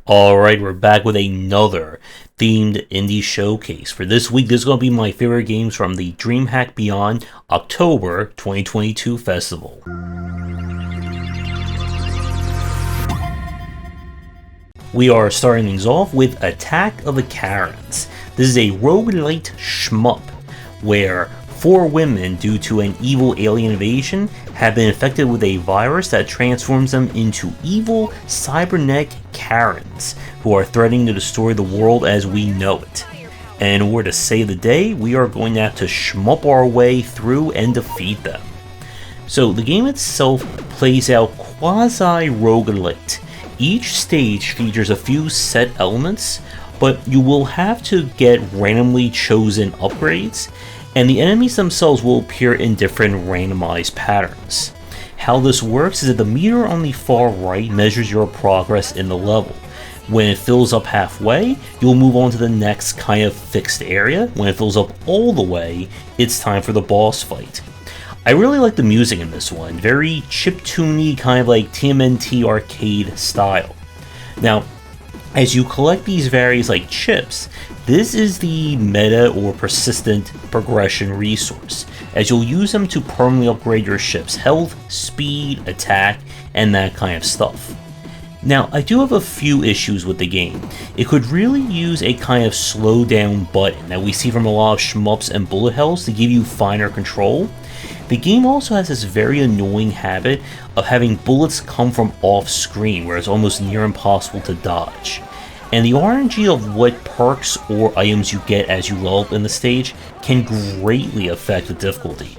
Alright, we're back with another themed indie showcase. For this week, this is going to be my favorite games from the Dreamhack Beyond October 2022 festival. We are starting things off with Attack of the Karens. This is a roguelite shmup where 4 women, due to an evil alien invasion, have been infected with a virus that transforms them into evil cybernetic Karens, who are threatening to destroy the world as we know it. And in order to save the day, we are going to have to shmup our way through and defeat them. So the game itself plays out quasi-roguelite. Each stage features a few set elements, but you will have to get randomly chosen upgrades, and the enemies themselves will appear in different randomized patterns. How this works is that the meter on the far right measures your progress in the level. When it fills up halfway, you'll move on to the next kind of fixed area. When it fills up all the way, it's time for the boss fight. I really like the music in this one, very chiptune-y, kind of like TMNT arcade style. Now, as you collect these various chips, this is the meta or persistent progression resource, as you'll use them to permanently upgrade your ship's health, speed, attack, and that kind of stuff. Now, I do have a few issues with the game. It could really use a kind of slow down button that we see from a lot of shmups and bullet hells to give you finer control. The game also has this very annoying habit of having bullets come from off screen, where it's almost near impossible to dodge. And the RNG of what perks or items you get as you level up in the stage can greatly affect the difficulty.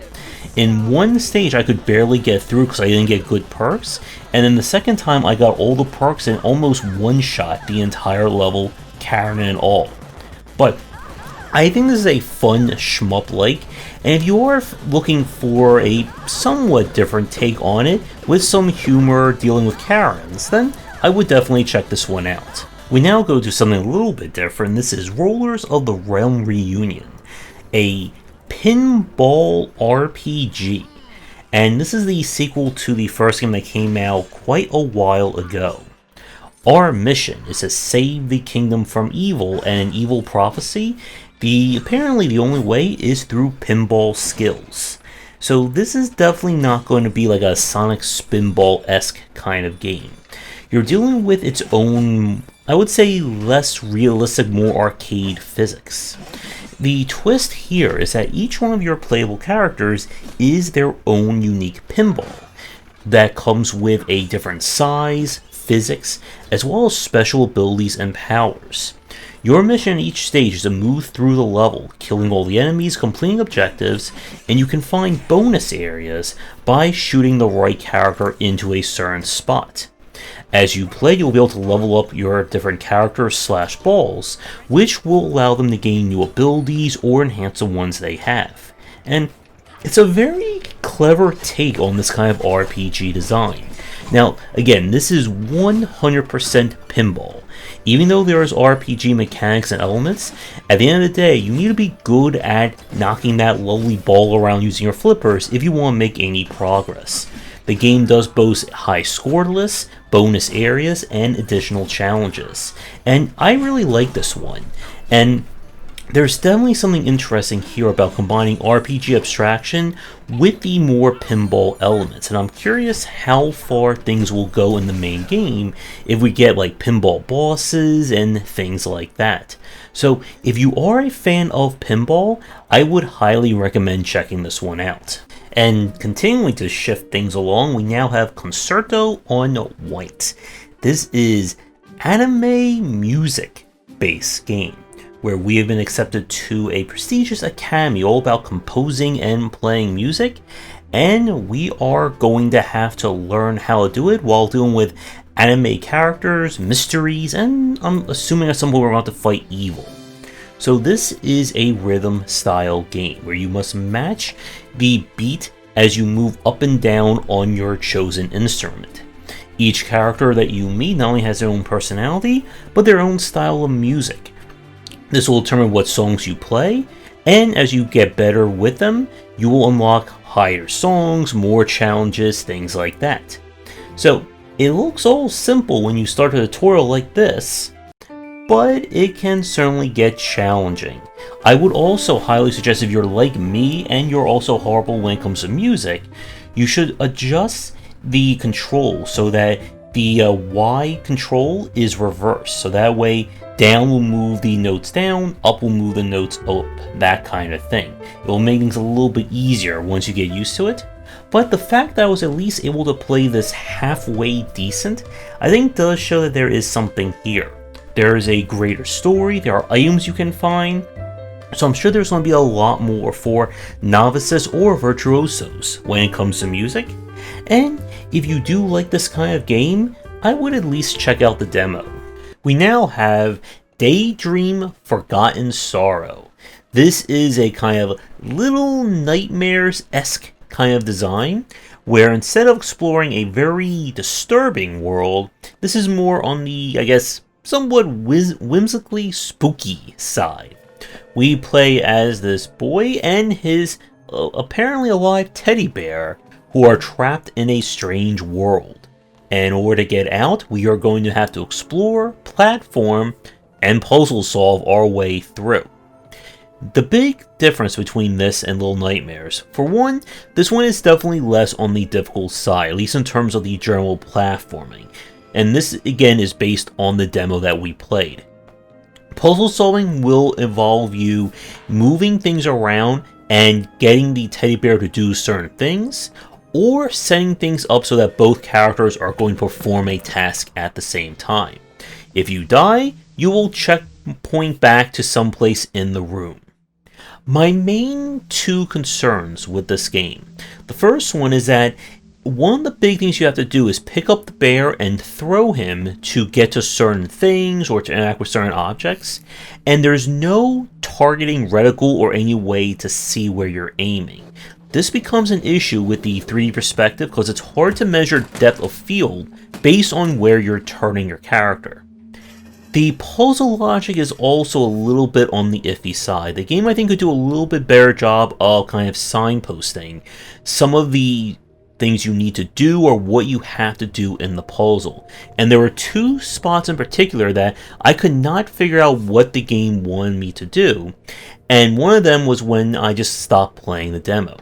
In one stage I could barely get through because I didn't get good perks, and then the second time I got all the perks and almost one-shot the entire level, Karen and all. But I think this is a fun shmup-like, and if you are looking for a somewhat different take on it, with some humor dealing with Karens, then I would definitely check this one out. We now go to something a little bit different. This is Rollers of the Realm Reunion, a pinball RPG, and this is the sequel to the first game that came out quite a while ago. Our mission is to save the kingdom from evil and an evil prophecy. Apparently the only way is through pinball skills. So this is definitely not going to be like a Sonic Spinball-esque kind of game. You're dealing with its own, I would say, less realistic, more arcade physics. The twist here is that each one of your playable characters is their own unique pinball that comes with a different size, physics, as well as special abilities and powers. Your mission in each stage is to move through the level, killing all the enemies, completing objectives, and you can find bonus areas by shooting the right character into a certain spot. As you play, you'll be able to level up your different characters / balls, which will allow them to gain new abilities or enhance the ones they have. And it's a very clever take on this kind of RPG design. Now, again, this is 100% pinball. Even though there is RPG mechanics and elements, at the end of the day, you need to be good at knocking that lovely ball around using your flippers if you want to make any progress. The game does boast high score lists, bonus areas, and additional challenges. And I really like this one. And there's definitely something interesting here about combining RPG abstraction with the more pinball elements, and I'm curious how far things will go in the main game if we get pinball bosses and things like that. So if you are a fan of pinball, I would highly recommend checking this one out. And continuing to shift things along, we now have Concerto on White. This is anime music-based game, where we have been accepted to a prestigious academy all about composing and playing music, and we are going to have to learn how to do it while dealing with anime characters, mysteries, and I'm assuming at some point we're about to fight evil. So this is a rhythm style game where you must match the beat as you move up and down on your chosen instrument. Each character that you meet not only has their own personality, but their own style of music. This will determine what songs you play, and as you get better with them, you will unlock higher songs, more challenges, things like that. So It looks all simple when you start a tutorial like this, but it can certainly get challenging. I would also highly suggest, if you're like me and you're also horrible when it comes to music, you should adjust the control so that the Y control is reversed. So that way down will move the notes down, up will move the notes up, that kind of thing. It will make things a little bit easier once you get used to it. But the fact that I was at least able to play this halfway decent, I think does show that there is something here. There is a greater story, there are items you can find, so I'm sure there's going to be a lot more for novices or virtuosos when it comes to music. And if you do like this kind of game, I would at least check out the demo. We now have DayDream Forgotten Sorrow. This is a kind of Little Nightmares-esque kind of design, where instead of exploring a very disturbing world, this is more on the, I guess, somewhat whimsically spooky side. We play as this boy and his apparently alive teddy bear who are trapped in a strange world. And in order to get out, we are going to have to explore, platform, and puzzle solve our way through. The big difference between this and Little Nightmares, for one, this one is definitely less on the difficult side, at least in terms of the general platforming. And this again is based on the demo that we played. Puzzle solving will involve you moving things around and getting the teddy bear to do certain things, or setting things up so that both characters are going to perform a task at the same time. If you die, you will checkpoint back to someplace in the room. My main two concerns with this game. The first one is that one of the big things you have to do is pick up the bear and throw him to get to certain things or to interact with certain objects, and there's no targeting reticle or any way to see where you're aiming. This becomes an issue with the 3D perspective because it's hard to measure depth of field based on where you're turning your character. The puzzle logic is also a little bit on the iffy side. The game, I think, could do a little bit better job of kind of signposting some of the things you need to do or what you have to do in the puzzle. And there were two spots in particular that I could not figure out what the game wanted me to do. And one of them was when I just stopped playing the demo.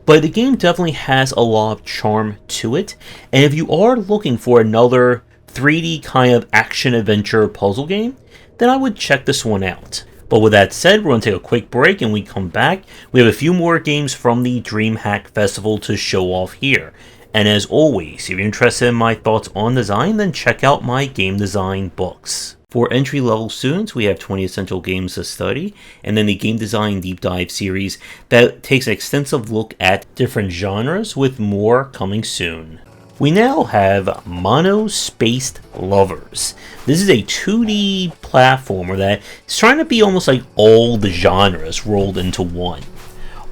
But the game definitely has a lot of charm to it. And if you are looking for another 3D kind of action-adventure puzzle game, then I would check this one out. But with that said, we're going to take a quick break, and we come back. We have a few more games from the Dreamhack Festival to show off here. And as always, if you're interested in my thoughts on design, then check out my game design books. For entry-level students, we have 20 Essential Games to Study, and then the Game Design Deep Dive series that takes an extensive look at different genres, with more coming soon. We now have Monospaced Lovers. This is a 2D platformer that is trying to be almost like all the genres rolled into one.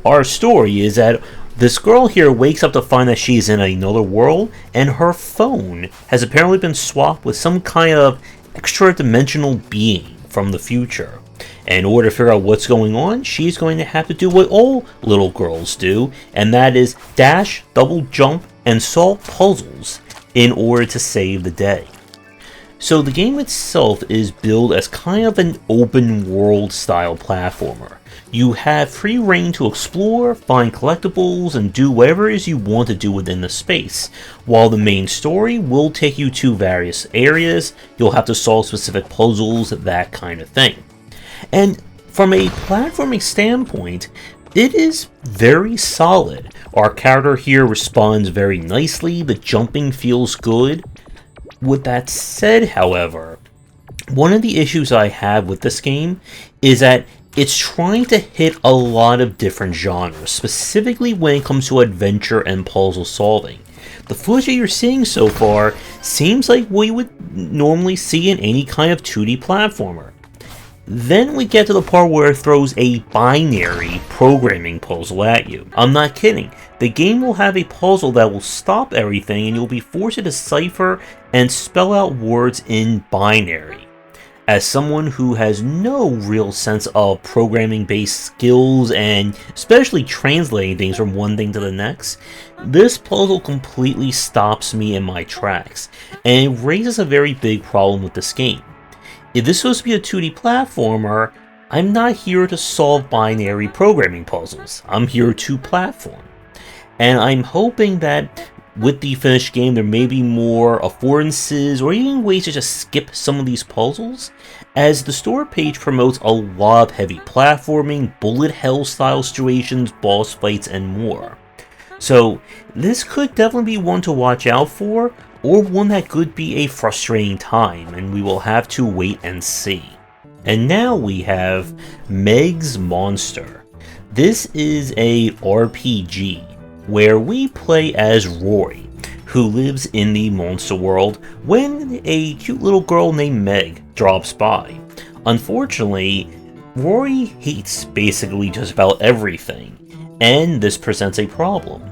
Our story is that this girl here wakes up to find that she's in another world, and her phone has apparently been swapped with some kind of extra-dimensional being from the future. And in order to figure out what's going on, she's going to have to do what all little girls do, and that is dash, double jump, and solve puzzles in order to save the day. So the game itself is billed as kind of an open world style platformer. You have free reign to explore, find collectibles, and do whatever it is you want to do within the space, while the main story will take you to various areas. You'll have to solve specific puzzles, that kind of thing. And from a platforming standpoint, it is very solid. Our character here responds very nicely, the jumping feels good. With that said, however, one of the issues I have with this game is that it's trying to hit a lot of different genres, specifically when it comes to adventure and puzzle solving. The footage that you're seeing so far seems like what you would normally see in any kind of 2D platformer. Then we get to the part where it throws a binary programming puzzle at you. I'm not kidding. The game will have a puzzle that will stop everything and you'll be forced to decipher and spell out words in binary. As someone who has no real sense of programming based skills and especially translating things from one thing to the next, this puzzle completely stops me in my tracks, and it raises a very big problem with this game. If this is supposed to be a 2D platformer, I'm not here to solve binary programming puzzles. I'm here to platform. And I'm hoping that with the finished game, there may be more affordances or even ways to just skip some of these puzzles, as the store page promotes a lot of heavy platforming, bullet hell style situations, boss fights, and more. So this could definitely be one to watch out for, or one that could be a frustrating time, and we will have to wait and see. And now we have Meg's Monster. This is a RPG where we play as Rory, who lives in the monster world when a cute little girl named Meg drops by. Unfortunately, Rory hates basically just about everything, and this presents a problem.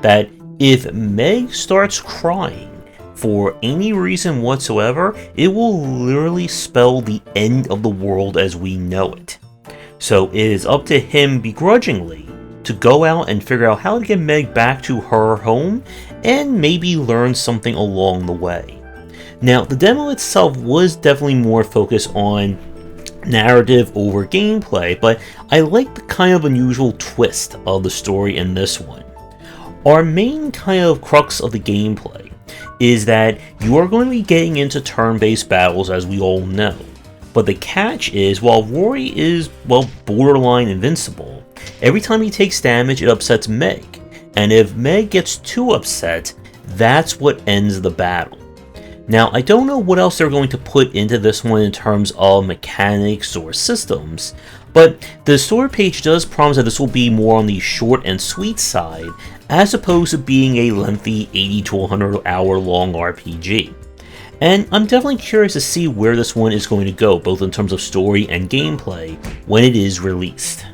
That if Meg starts crying for any reason whatsoever, it will literally spell the end of the world as we know it. So it is up to him begrudgingly to go out and figure out how to get Meg back to her home and maybe learn something along the way. Now, the demo itself was definitely more focused on narrative over gameplay, but I like the kind of unusual twist of the story in this one. Our main kind of crux of the gameplay is that you are going to be getting into turn-based battles, as we all know. But the catch is, while Rory is, well, borderline invincible, every time he takes damage it upsets Meg, and if Meg gets too upset, that's what ends the battle. Now, I don't know what else they're going to put into this one in terms of mechanics or systems, but the story page does promise that this will be more on the short and sweet side, as opposed to being a lengthy 80 to 100 hour long RPG. And I'm definitely curious to see where this one is going to go, both in terms of story and gameplay, when it is released.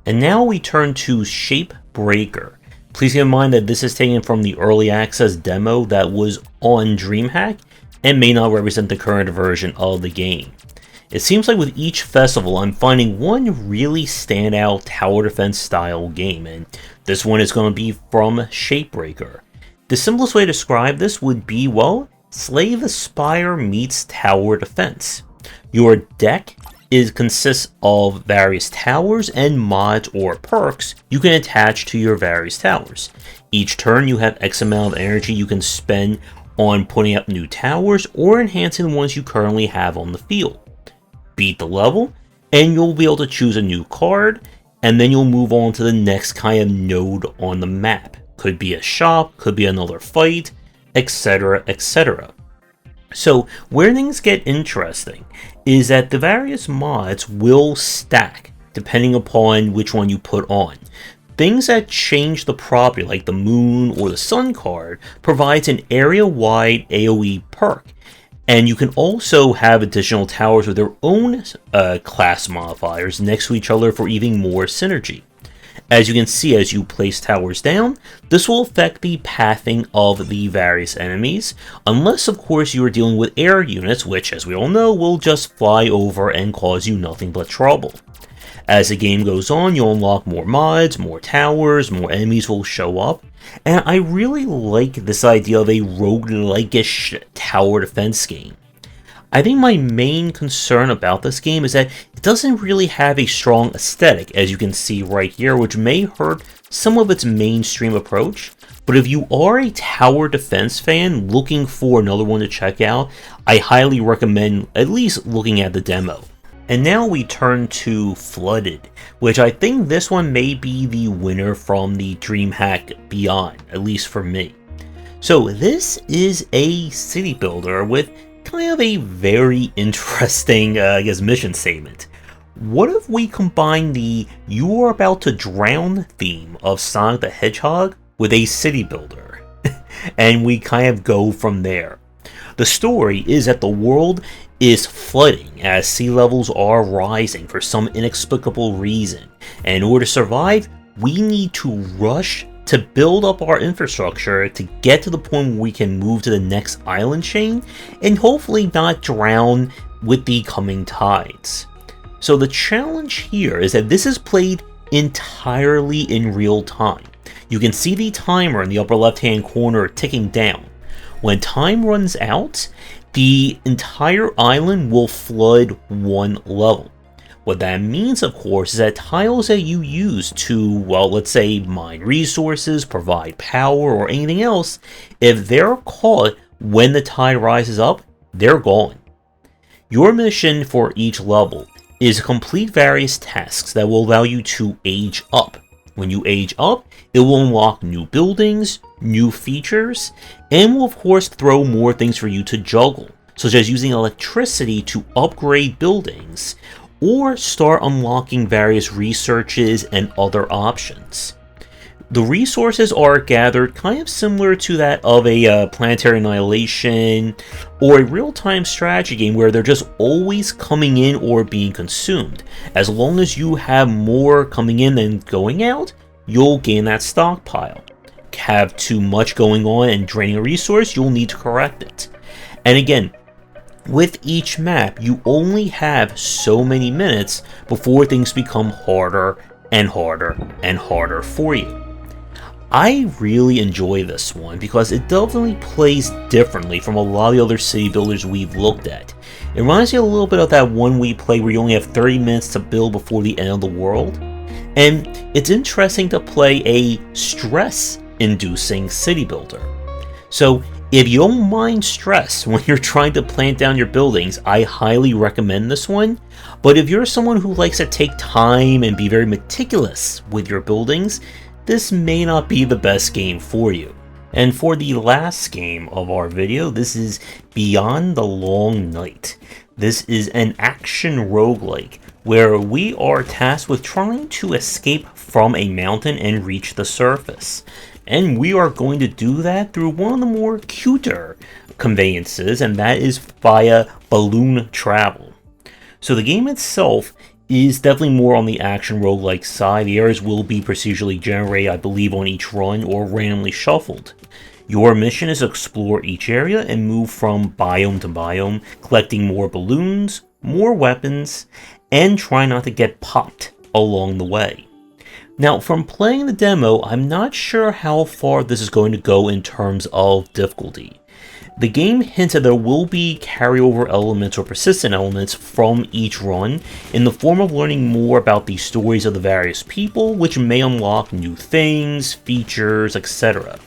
And now we turn to Shapebreaker. Please keep in mind that this is taken from the early access demo that was on Dreamhack, and may not represent the current version of the game. It seems like with each festival I'm finding one really standout tower defense style game, and this one is going to be from Shapebreaker. The simplest way to describe this would be, well, Slay the Spire meets tower defense. Your deck consists of various towers and mods or perks you can attach to your various towers. Each turn you have X amount of energy you can spend on putting up new towers or enhancing the ones you currently have on the field. Beat the level, and you'll be able to choose a new card, and then you'll move on to the next kind of node on the map. Could be a shop, could be another fight, etc, etc. So where things get interesting is that the various mods will stack depending upon which one you put on. Things that change the property, like the moon or the sun card, provides an area-wide AoE perk. And you can also have additional towers with their own class modifiers next to each other for even more synergy. As you can see, as you place towers down, this will affect the pathing of the various enemies, unless of course you are dealing with air units, which, as we all know, will just fly over and cause you nothing but trouble. As the game goes on, you'll unlock more mods, more towers, more enemies will show up, and I really like this idea of a roguelike-ish tower defense game. I think my main concern about this game is that it doesn't really have a strong aesthetic, as you can see right here, which may hurt some of its mainstream approach. But if you are a tower defense fan looking for another one to check out, I highly recommend at least looking at the demo. And now we turn to Flooded, which I think this one may be the winner from the Dreamhack Beyond, at least for me. So this is a city builder with kind of a very interesting, mission statement. What if we combine the "you are about to drown" theme of Sonic the Hedgehog with a city builder? And we kind of go from there. The story is that the world is flooding as sea levels are rising for some inexplicable reason. And in order to survive, we need to rush to build up our infrastructure to get to the point where we can move to the next island chain and hopefully not drown with the coming tides. So the challenge here is that this is played entirely in real time. You can see the timer in the upper left hand corner ticking down. When time runs out, the entire island will flood one level. What that means, of course, is that tiles that you use to, well, let's say mine resources, provide power, or anything else, if they're caught when the tide rises up, they're gone. Your mission for each level is to complete various tasks that will allow you to age up. When you age up, it will unlock new buildings, new features, and will of course throw more things for you to juggle, such as using electricity to upgrade buildings, or start unlocking various researches and other options. The resources are gathered kind of similar to that of a Planetary Annihilation or a real-time strategy game where they're just always coming in or being consumed. As long as you have more coming in than going out, you'll gain that stockpile. Have too much going on and draining a resource, you'll need to correct it. And again, with each map, you only have so many minutes before things become harder and harder and harder for you. I really enjoy this one because it definitely plays differently from a lot of the other city builders we've looked at. It reminds me a little bit of that one we play where you only have 30 minutes to build before the end of the world. And it's interesting to play a stress-inducing city builder. So if you don't mind stress when you're trying to plant down your buildings, I highly recommend this one. But if you're someone who likes to take time and be very meticulous with your buildings, this may not be the best game for you. And for the last game of our video, this is Beyond the Long Night. This is an action roguelike where we are tasked with trying to escape from a mountain and reach the surface. And we are going to do that through one of the more cuter conveyances, and that is via balloon travel. So the game itself is definitely more on the action roguelike side. The areas will be procedurally generated, I believe, on each run or randomly shuffled. Your mission is to explore each area and move from biome to biome, collecting more balloons, more weapons, and try not to get popped along the way. Now, from playing the demo, I'm not sure how far this is going to go in terms of difficulty. The game hints that there will be carryover elements or persistent elements from each run in the form of learning more about the stories of the various people, which may unlock new things, features, etc.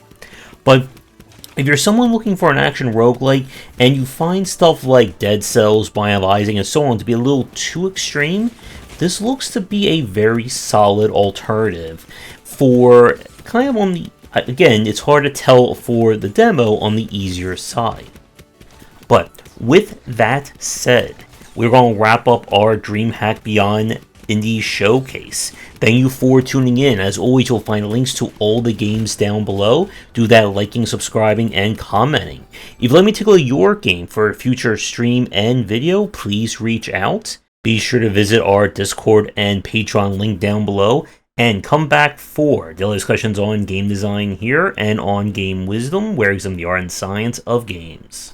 But if you're someone looking for an action roguelike and you find stuff like dead cells, biolizing, and so on to be a little too extreme, this looks to be a very solid alternative for kind of on the, again, it's hard to tell for the demo, on the easier side. But with that said, we're going to wrap up our Dreamhack Beyond Indie Showcase. Thank you for tuning in. As always, you'll find links to all the games down below. Do that liking, subscribing, and commenting. If you'd like me to tickle your game for a future stream and video, please reach out. Be sure to visit our Discord and Patreon link down below, and come back for daily discussions on game design here and on game wisdom, where we examine the art and science of games.